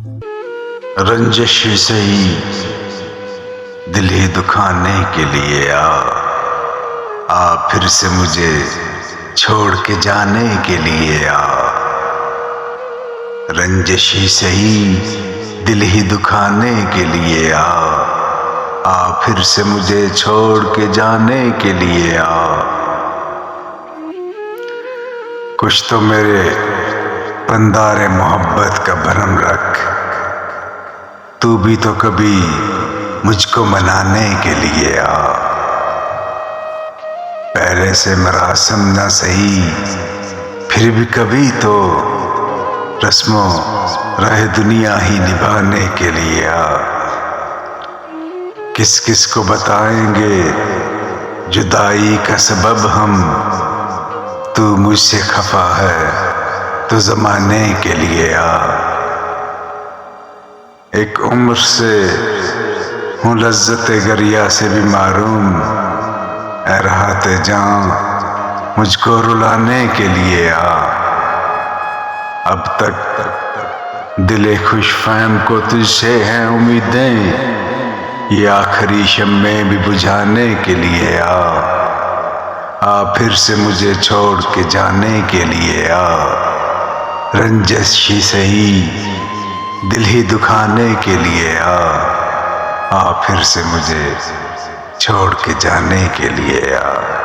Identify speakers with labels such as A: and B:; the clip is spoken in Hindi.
A: रंजिश से ही दिल ही दुखाने के लिए आ फिर से मुझे छोड़ के जाने के लिए आ। रंजिश से ही दिल ही दुखाने के लिए आ फिर से मुझे छोड़ के जाने के लिए आ। कुछ तो मेरे पंदारे मोहब्बत का भरम रख, तू भी तो कभी मुझको मनाने के लिए आ। पहले से मरासम ना सही फिर भी कभी तो रस्मों रहे दुनिया ही निभाने के लिए आ। किस किस को बताएंगे जुदाई का सबब हम, तू मुझसे खफा है तो ज़माने के लिए आ। एक उम्र से हूँ लज्जत गरिया से भी मारूम, ऐ राहत जान मुझको रुलाने के लिए आ। अब तक दिले खुश फहम को तुझसे हैं उम्मीदें, ये आखिरी शम्मे भी बुझाने के लिए आ फिर से मुझे छोड़ के जाने के लिए आ। रंजिश ही सही दिल ही दुखाने के लिए आ फिर से मुझे छोड़ के जाने के लिए आ।